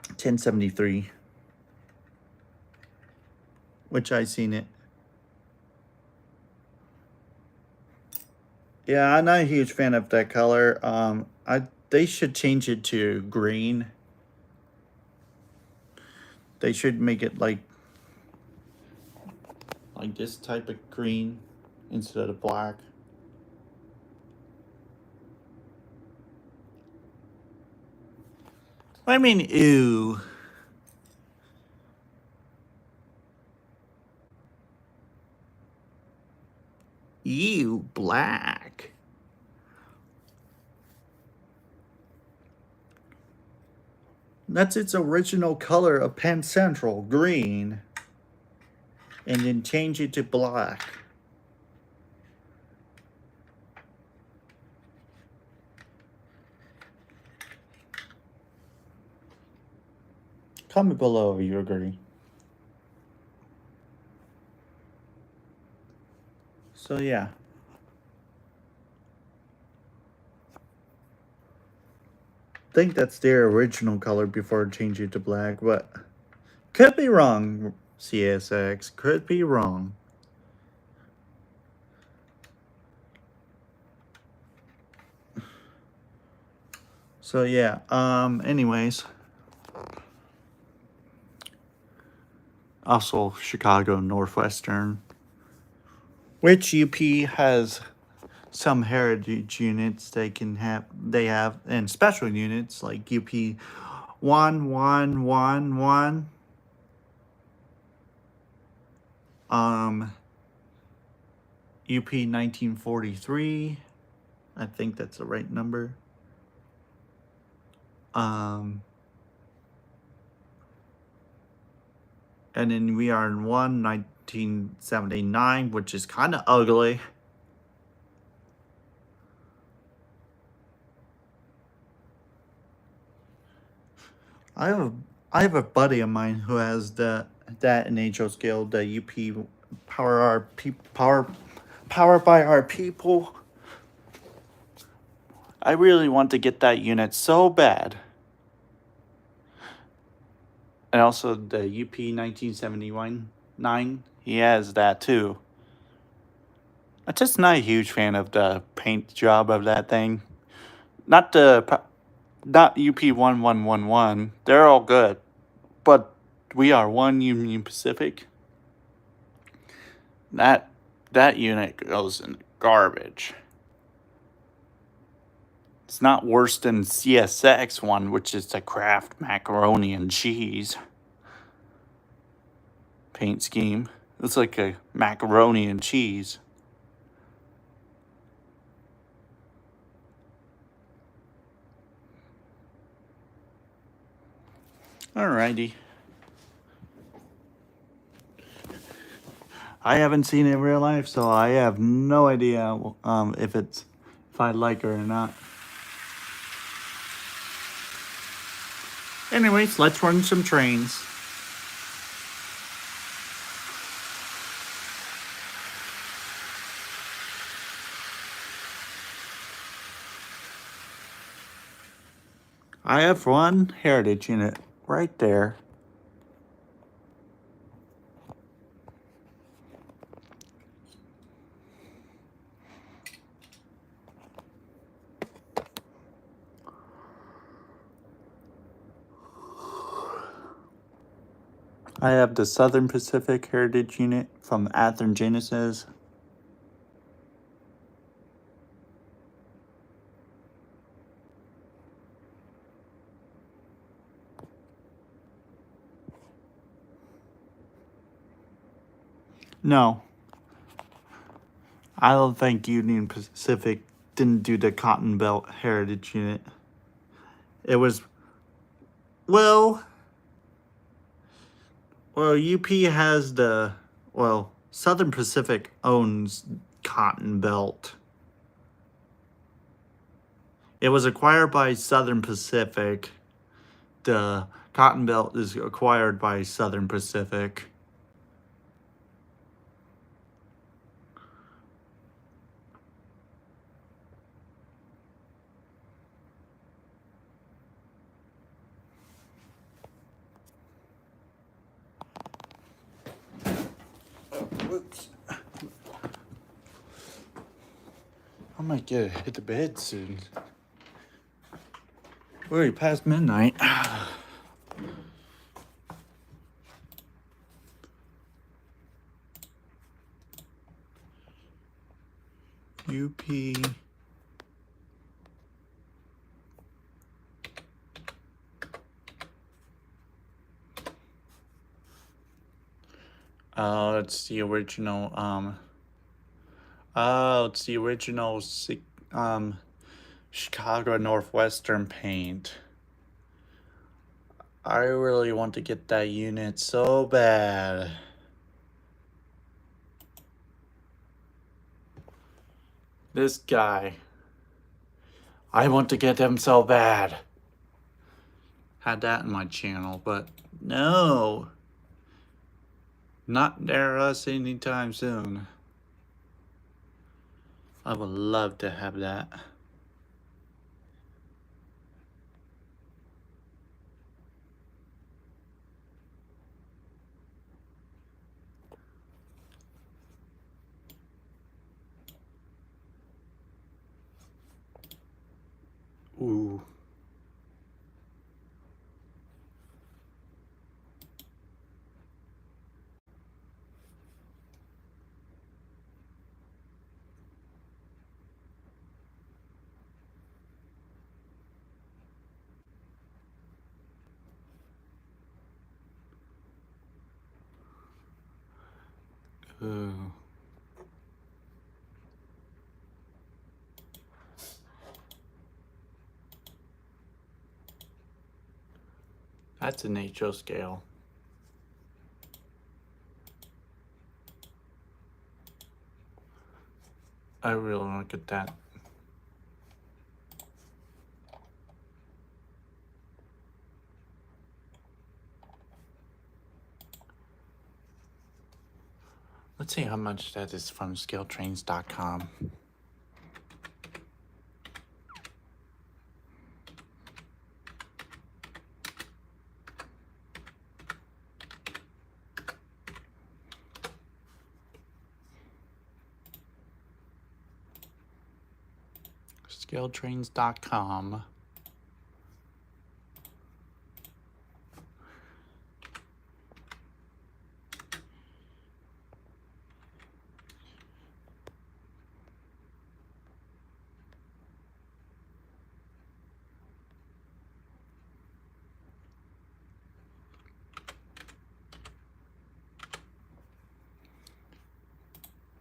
[SPEAKER 1] 1073. Which I seen it. Yeah, I'm not a huge fan of that color. They should change it to green. They should make it like this type of green instead of black. I mean, ew. Ew, black. That's its original color of Penn Central, green. And then change it to black. Comment below if you agree. So yeah. I think that's their original color before changing it to black, but could be wrong, CSX. Could be wrong. So yeah, anyways. Also Chicago Northwestern. Which UP has some heritage units they have and special units like UP 1111 UP 1943, I think that's the right number. And then we are in 1979, which is kind of ugly. I have a buddy of mine who has that in HO scale, the UP power by our people. I really want to get that unit so bad. And also the UP 1979, he has that too. I'm just not a huge fan of the paint job of that thing. Not UP 1111. They're all good, but we are one Union Pacific. That unit goes in garbage. It's not worse than CSX one, which is the Kraft macaroni and cheese paint scheme. It's like a macaroni and cheese. Alrighty. I haven't seen it in real life, so I have no idea if I like her or not. Anyways, let's run some trains. I have one heritage unit right there. I have the Southern Pacific Heritage Unit from Athearn Genesis. No. I don't think Union Pacific didn't do the Cotton Belt Heritage Unit. It was, well, UP has Southern Pacific owns Cotton Belt. It was acquired by Southern Pacific. The Cotton Belt is acquired by Southern Pacific. Whoops. I might hit the bed soon. We're already past midnight. UP. It's the original, oh, it's the original, Chicago Northwestern paint. I really want to get that unit so bad. This guy. I want to get him so bad. Had that in my channel, but no. Not near us anytime soon. I would love to have that. Ooh. Ooh. That's an HO scale. I really want to get that. Let's see how much that is from scaletrains.com. Scaletrains.com.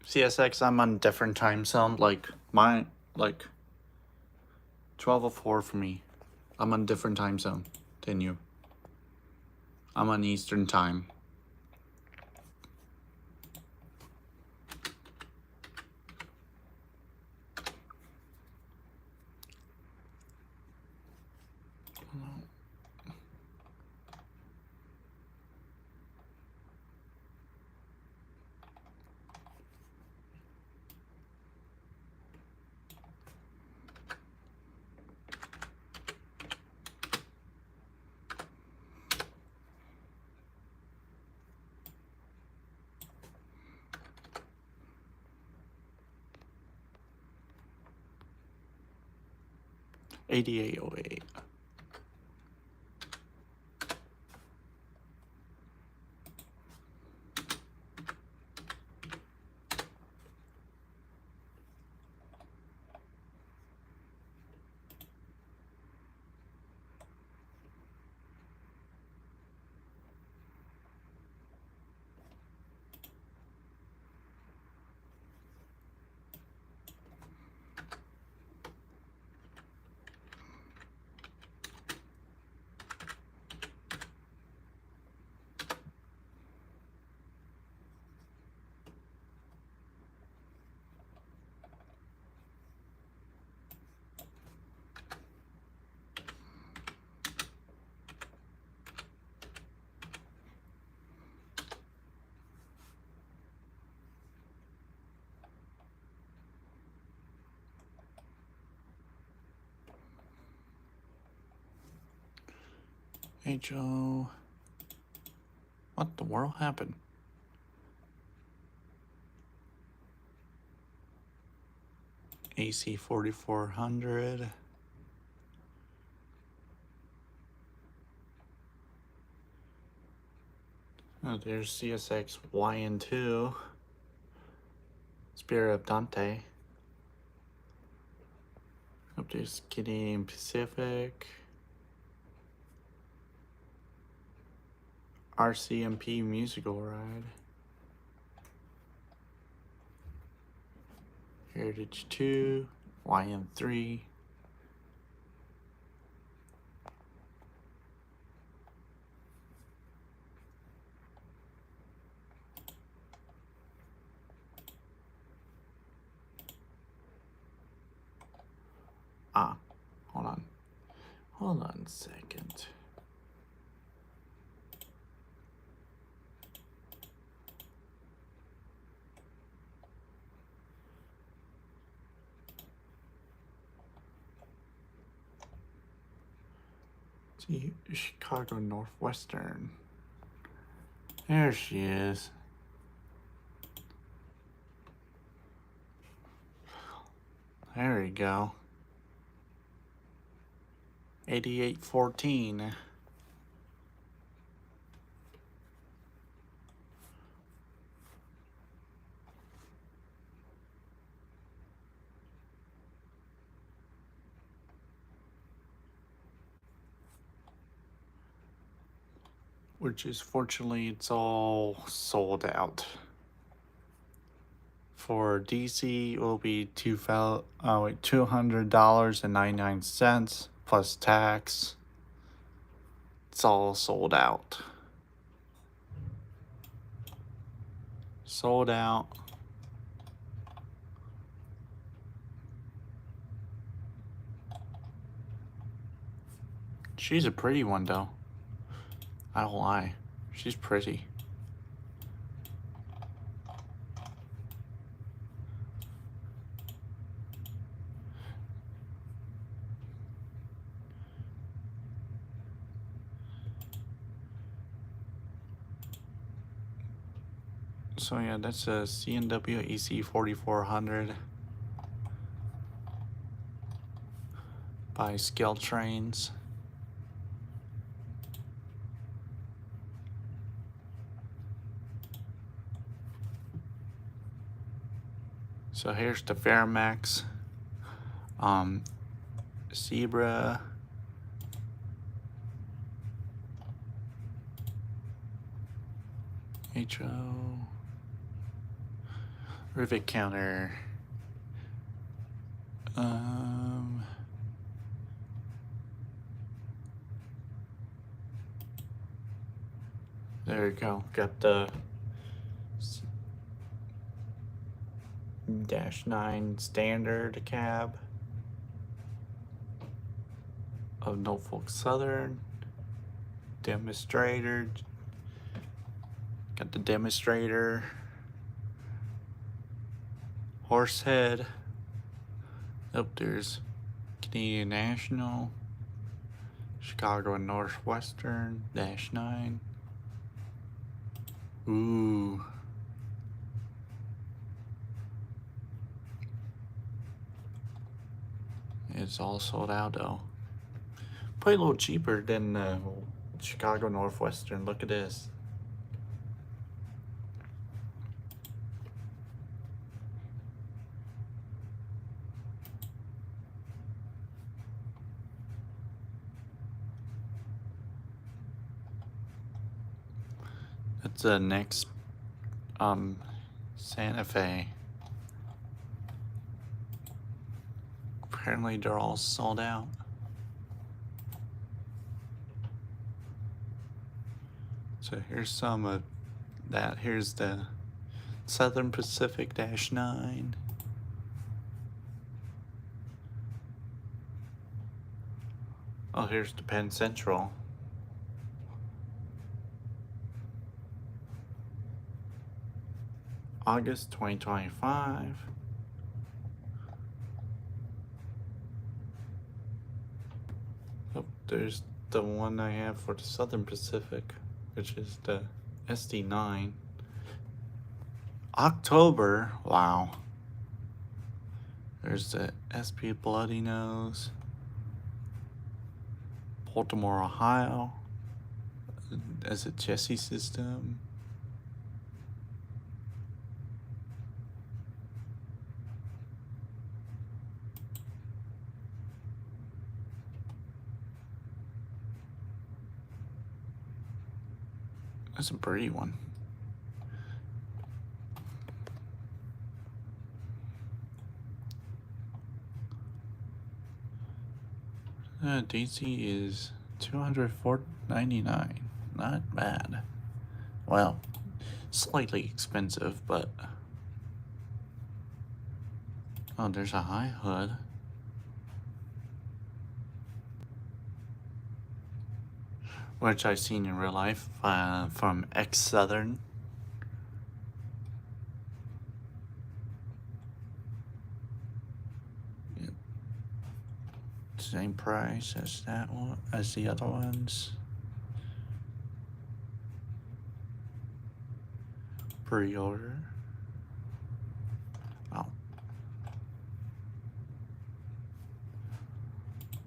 [SPEAKER 1] CSX, I'm on different time zone. Like mine, like 12:04 for me. I'm on different time zone than you. I'm on Eastern time. $88.08. HO. What the world happened? AC 4400. Oh, there's CSX YN2. Spirit of Dante. Up there's Canadian Pacific. RCMP Musical Ride. Heritage 2, YM3. Hold on. Hold on a second. See, Chicago Northwestern. There she is. There we go. 8814. Which is fortunately it's all sold out. For DC it will be $200.99 plus tax. It's all sold out. Sold out. She's a pretty one though. I don't lie. She's pretty. So yeah, that's a CNW EC 4400 by Scale Trains. So here's the Fairmax, Zebra, HO, Rivet Counter, there we go, got the -9 standard cab of Norfolk Southern, demonstrator, got the demonstrator, Horsehead, oh there's Canadian National, Chicago and Northwestern, -9, ooh. It's all sold out though. Probably a little cheaper than Chicago Northwestern. Look at this. That's the next Santa Fe. Apparently they're all sold out. So here's some of that. Here's the Southern Pacific -9. Oh, here's the Penn Central. August 2025. Oh, there's the one I have for the Southern Pacific, which is the SD9. October, wow. There's the SP Bloody Nose. Baltimore, Ohio, as a chassis system. That's a pretty one. DC is $204.99. Not bad. Well, slightly expensive, but oh, there's a high hood. Which I've seen in real life from ex-Southern. Yep. Same price as that one, as the other ones. Pre-order. Oh.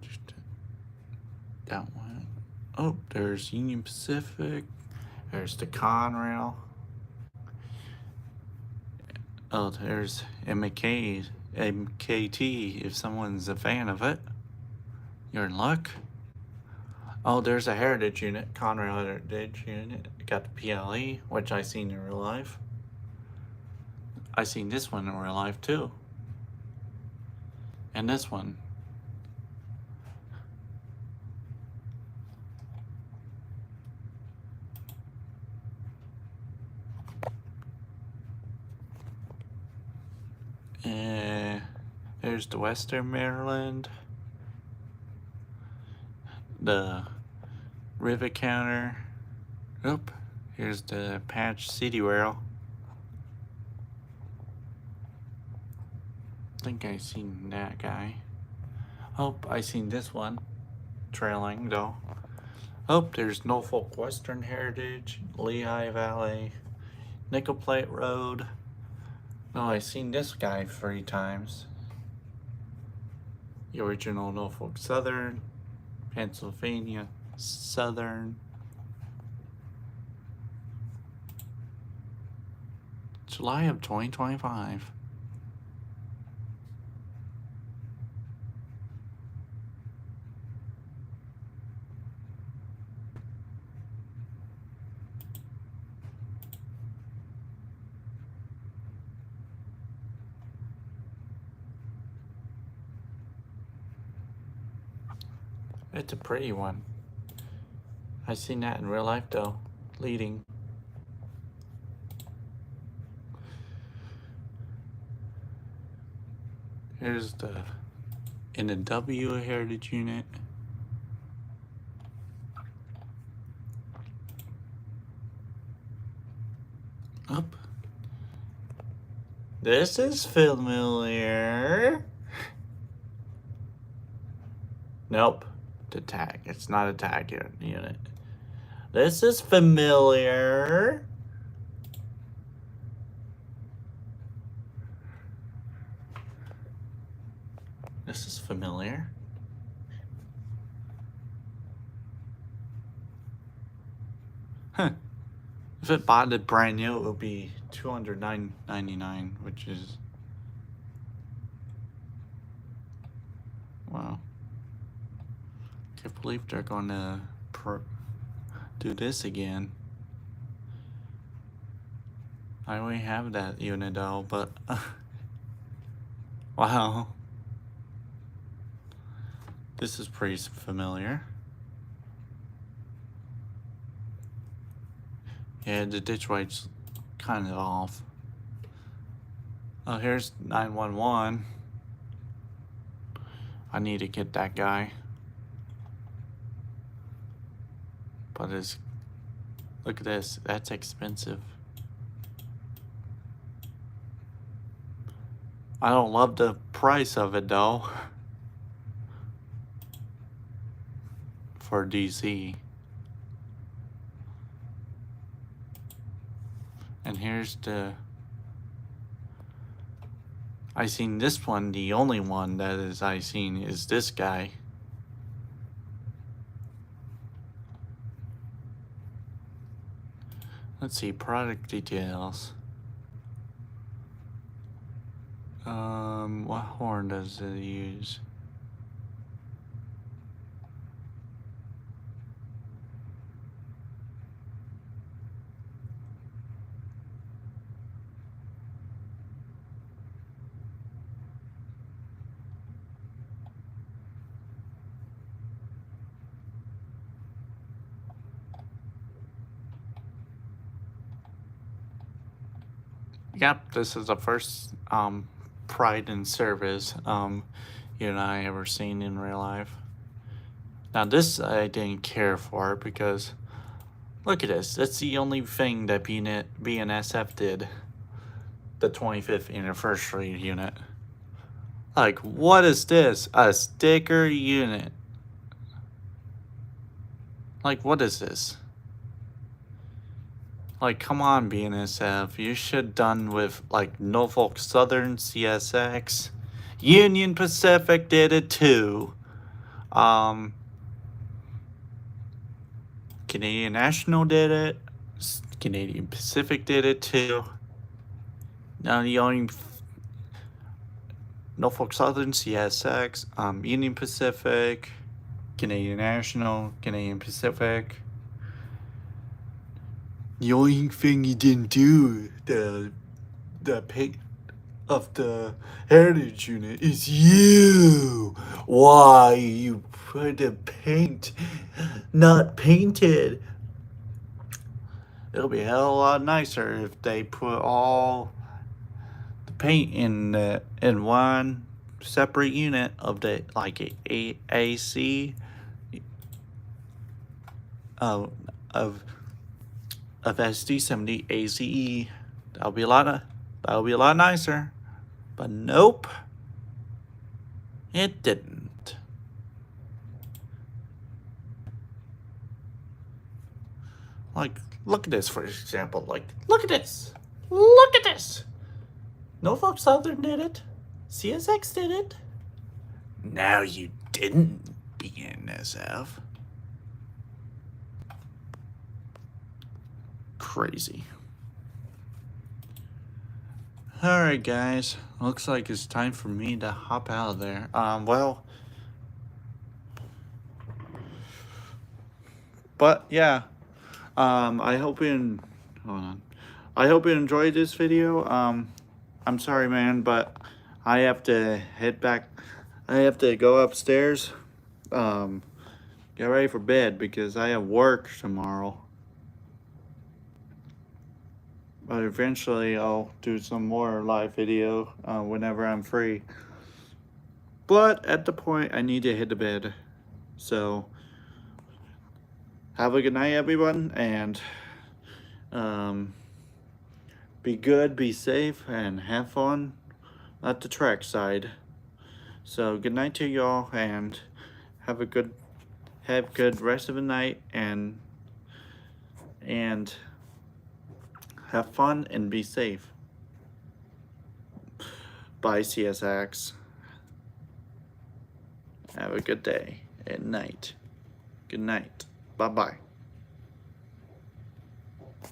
[SPEAKER 1] Just that one. Oh, there's Union Pacific. There's the Conrail. Oh, there's MKT. If someone's a fan of it, you're in luck. Oh, there's a Heritage unit, Conrail Heritage unit. Got the PLE, which I seen in real life. I seen this one in real life too. And this one. There's the Western Maryland. The Rivet Counter. Oop. Here's the Patch City Rail. I think I seen that guy. Oh, I seen this one. Trailing though. Oh, there's Norfolk Western Heritage, Lehigh Valley, Nickel Plate Road. Oh, I seen this guy 3 times. The original Norfolk Southern, Pennsylvania Southern. July of 2025. It's a pretty one. I seen that in real life though, leading. Here's the NW Heritage unit. Up. This is familiar. Nope. The tag. It's not a tag unit. This is familiar. This is familiar. Huh. If it bought it brand new, it would be $209.99, which is wow. Can't believe they're gonna do this again. I already have that unit though, but wow. This is pretty familiar. Yeah, the ditch light's kind of off. Oh, here's 911. I need to get that guy. But it's, look at this, that's expensive. I don't love the price of it though. For DC. And here's the, I seen this one, the only one that is I seen is this guy. Let's see, product details. What horn does it use? Yep, this is the first Pride in Service you and I ever seen in real life. Now this I didn't care for because look at this. That's the only thing that BNSF did. The 25th anniversary unit. Like, what is this? A sticker unit. Like, what is this? Like, come on, BNSF. You should done with, like, Norfolk Southern, CSX. Union Pacific did it too. Canadian National did it. Canadian Pacific did it too. Now the only Norfolk Southern, CSX, Union Pacific, Canadian National, Canadian Pacific. The only thing you didn't do, the paint of the heritage unit, is you. Why you put the paint not painted? It'll be a hell of a lot nicer if they put all the paint in one separate unit of the like a AC of SD70 ACE. That'll be a lot nicer. But nope, it didn't. Like, look at this for example. Like, look at this. Look at this. Norfolk Southern did it. CSX did it. Now you didn't, BNSF. Crazy. Alright guys, looks like it's time for me to hop out of there. But yeah, I hope you enjoyed this video. I'm sorry man, but I have to head back. I have to go upstairs, get ready for bed because I have work tomorrow. But eventually I'll do some more live video whenever I'm free. But at the point I need to hit the bed. So have a good night everyone, and be good, be safe, and have fun at the track side. So good night to y'all, and have good rest of the night, and have fun and be safe. Bye, CSX. Have a good day and night. Good night. Bye-bye.